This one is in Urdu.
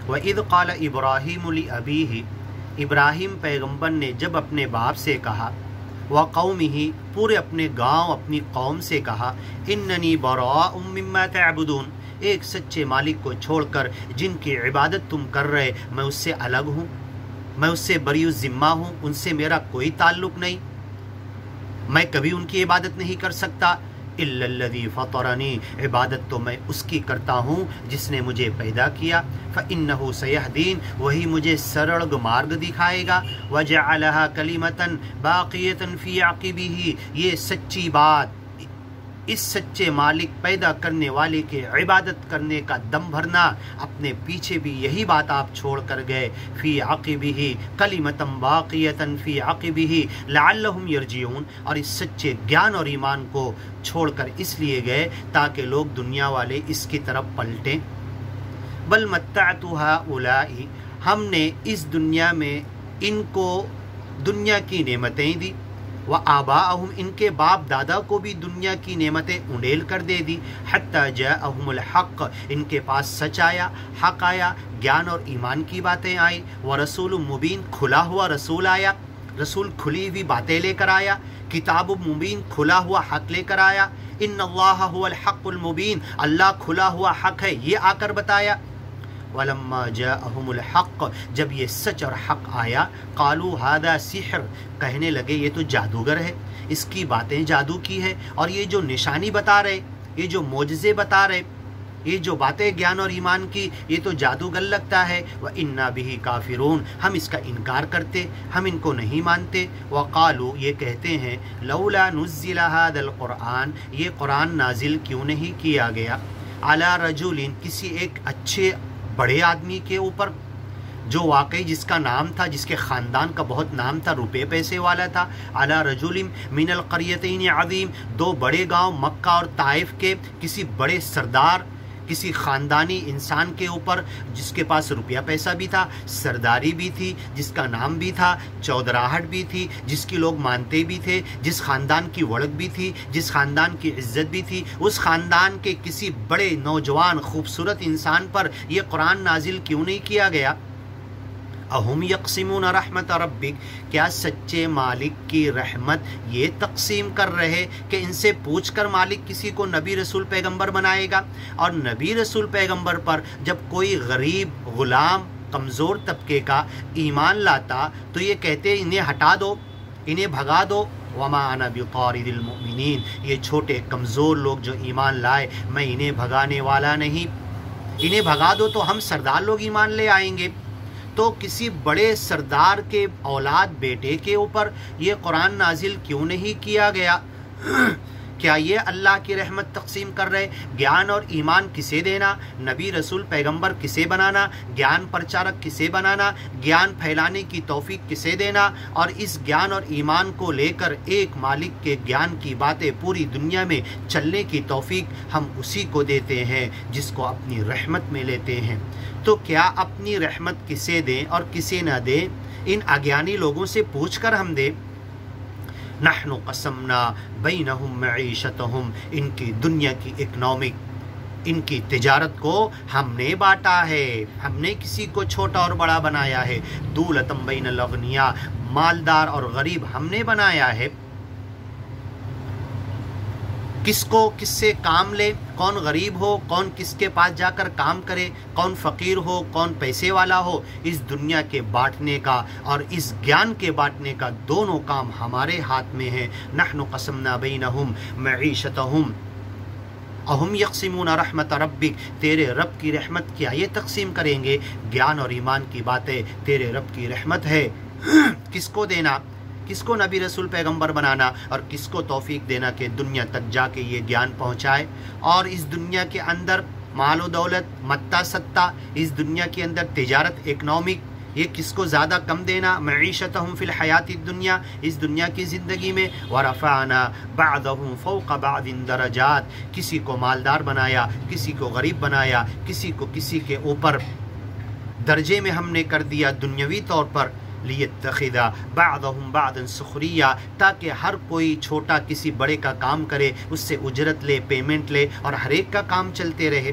وَإِذْ قَالَ إِبْرَاهِيمُ لِأَبِيهِ، ابراہیم پیغمبر نے جب اپنے باپ سے کہا، وَقَوْمِهِ، پورے اپنے گاؤں اپنی قوم سے کہا، إِنَّنِي بَرَاءٌ مِّمَّا تَعْبُدُونَ، ایک سچے مالک کو چھوڑ کر جن کی عبادت تم کر رہے میں اس سے الگ ہوں، میں اس سے بری الذمہ ہوں، ان سے میرا کوئی تعلق نہیں، میں کبھی ان کی عبادت نہیں کر سکتا۔ إِلَّا الَّذِي فَطَرَنِي، عبادت تو میں اس کی کرتا ہوں جس نے مجھے پیدا کیا، فَإِنَّهُ سَيَهْدِينِ، وہی مجھے سرل مارگ دکھائے گا، وَجَعَلَهَا كَلِمَةً بَاقِيَةً فِي عَقِبِهِ، یہ سچی بات، اس سچے مالک پیدا کرنے والے کے عبادت کرنے کا دم بھرنا، اپنے پیچھے بھی یہی بات آپ چھوڑ کر گئے، فی عقبہ کلمۃ باقیۃ فی عقبہ لعلہم یرجعون، اور اس سچے گیان اور ایمان کو چھوڑ کر اس لیے گئے تاکہ لوگ دنیا والے اس کی طرف پلٹیں۔ بل متعت ہؤلاء، ہم نے اس دنیا میں ان کو دنیا کی نعمتیں دی، وآباءہم، ان کے باپ دادا کو بھی دنیا کی نعمتیں انڈیل کر دے دی، حتی جاءہم الحق، ان کے پاس سچ آیا، حق آیا، گیان اور ایمان کی باتیں آئی، ورسول مبین، کھلا ہوا رسول آیا، رسول کھلی ہوئی باتیں لے کر آیا، کتاب مبین، کھلا ہوا حق لے کر آیا، ان اللہ هو الحق المبین، اللہ کھلا ہوا حق ہے یہ آ کر بتایا۔ وَلَمَّا جَاءَهُمُ الْحَقُّ، جب یہ سچ اور حق آیا، قَالُوا هَذَا سِحْرٌ، کہنے لگے یہ تو جادوگر ہے، اس کی باتیں جادو کی ہے، اور یہ جو نشانی بتا رہے، یہ جو معجزے بتا رہے، یہ جو باتیں گیان اور ایمان کی، یہ تو جادوگر لگتا ہے۔ وَإِنَّا بِهِ كَافِرُونَ، ہم اس کا انکار کرتے، ہم ان کو نہیں مانتے۔ وَقَالُوا، یہ کہتے ہیں، لَوْلَا نُزِّلَ هَذَا الْقُرْآنِ، یہ قرآن نازل کیوں نہیں کیا گیا، عَلَى رَجُلٍ، کسی ایک اچھے بڑے آدمی کے اوپر، جو واقعی جس کا نام تھا، جس کے خاندان کا بہت نام تھا، روپے پیسے والا تھا، علی رجل من القریتین عظیم، دو بڑے گاؤں مکہ اور طائف کے کسی بڑے سردار، کسی خاندانی انسان کے اوپر، جس کے پاس روپیہ پیسہ بھی تھا، سرداری بھی تھی، جس کا نام بھی تھا، چودراہٹ بھی تھی، جس کی لوگ مانتے بھی تھے، جس خاندان کی وڑک بھی تھی، جس خاندان کی عزت بھی تھی، اس خاندان کے کسی بڑے نوجوان خوبصورت انسان پر یہ قرآن نازل کیوں نہیں کیا گیا؟ اہم یقسمون رحمت ربک، کیا سچے مالک کی رحمت یہ تقسیم کر رہے کہ ان سے پوچھ کر مالک کسی کو نبی رسول پیغمبر بنائے گا؟ اور نبی رسول پیغمبر پر جب کوئی غریب غلام کمزور طبقے کا ایمان لاتا تو یہ کہتے انہیں ہٹا دو، انہیں بھگا دو، وما انا بطارد المؤمنین، یہ چھوٹے کمزور لوگ جو ایمان لائے میں انہیں بھگانے والا نہیں، انہیں بھگا دو تو ہم سردار لوگ ایمان لے آئیں گے۔ تو کسی بڑے سردار کے اولاد بیٹے کے اوپر یہ قرآن نازل کیوں نہیں کیا گیا؟ کیا یہ اللہ کی رحمت تقسیم کر رہے؟ گیان اور ایمان کسے دینا؟ نبی رسول پیغمبر کسے بنانا؟ گیان پرچارک کسے بنانا؟ گیان پھیلانے کی توفیق کسے دینا؟ اور اس گیان اور ایمان کو لے کر ایک مالک کے گیان کی باتیں پوری دنیا میں چلنے کی توفیق ہم اسی کو دیتے ہیں جس کو اپنی رحمت میں لیتے ہیں۔ تو کیا اپنی رحمت کسے دیں اور کسے نہ دیں؟ ان اگیانی لوگوں سے پوچھ کر ہم دیں۔ نحن قسمنا بینہم معیشتہم، ان کی دنیا کی اکنامک، ان کی تجارت کو ہم نے بانٹا ہے، ہم نے کسی کو چھوٹا اور بڑا بنایا ہے، دولتم بین الاغنیاء، مالدار اور غریب ہم نے بنایا ہے۔ کس کو کس سے کام لے، کون غریب ہو، کون کس کے پاس جا کر کام کرے، کون فقیر ہو، کون پیسے والا ہو، اس دنیا کے بانٹنے کا اور اس گیان کے بانٹنے کا دونوں کام ہمارے ہاتھ میں ہیں۔ نحن قسمنا بینہم معیشتہم اہم یقسمون رحمت ربک، تیرے رب کی رحمت کیا یہ تقسیم کریں گے؟ گیان اور ایمان کی باتیں تیرے رب کی رحمت ہے، کس کو دینا؟ کس کو نبی رسول پیغمبر بنانا اور کس کو توفیق دینا کہ دنیا تک جا کے یہ گیان پہنچائے؟ اور اس دنیا کے اندر مال و دولت، متا ستا، اس دنیا کے اندر تجارت، اکنامک، یہ کس کو زیادہ کم دینا؟ معیشتہم فی الحیات الدنیا، اس دنیا کی زندگی میں، ورفعنا بعضہم فوق بعض درجات، کسی کو مالدار بنایا، کسی کو غریب بنایا، کسی کو کسی کے اوپر درجے میں ہم نے کر دیا دنیاوی طور پر، لیتخذ بعضهم بعضا سخریا، تاکہ ہر کوئی چھوٹا کسی بڑے کا کام کرے، اس سے اجرت لے، پیمنٹ لے، اور ہر ایک کا کام چلتے رہے۔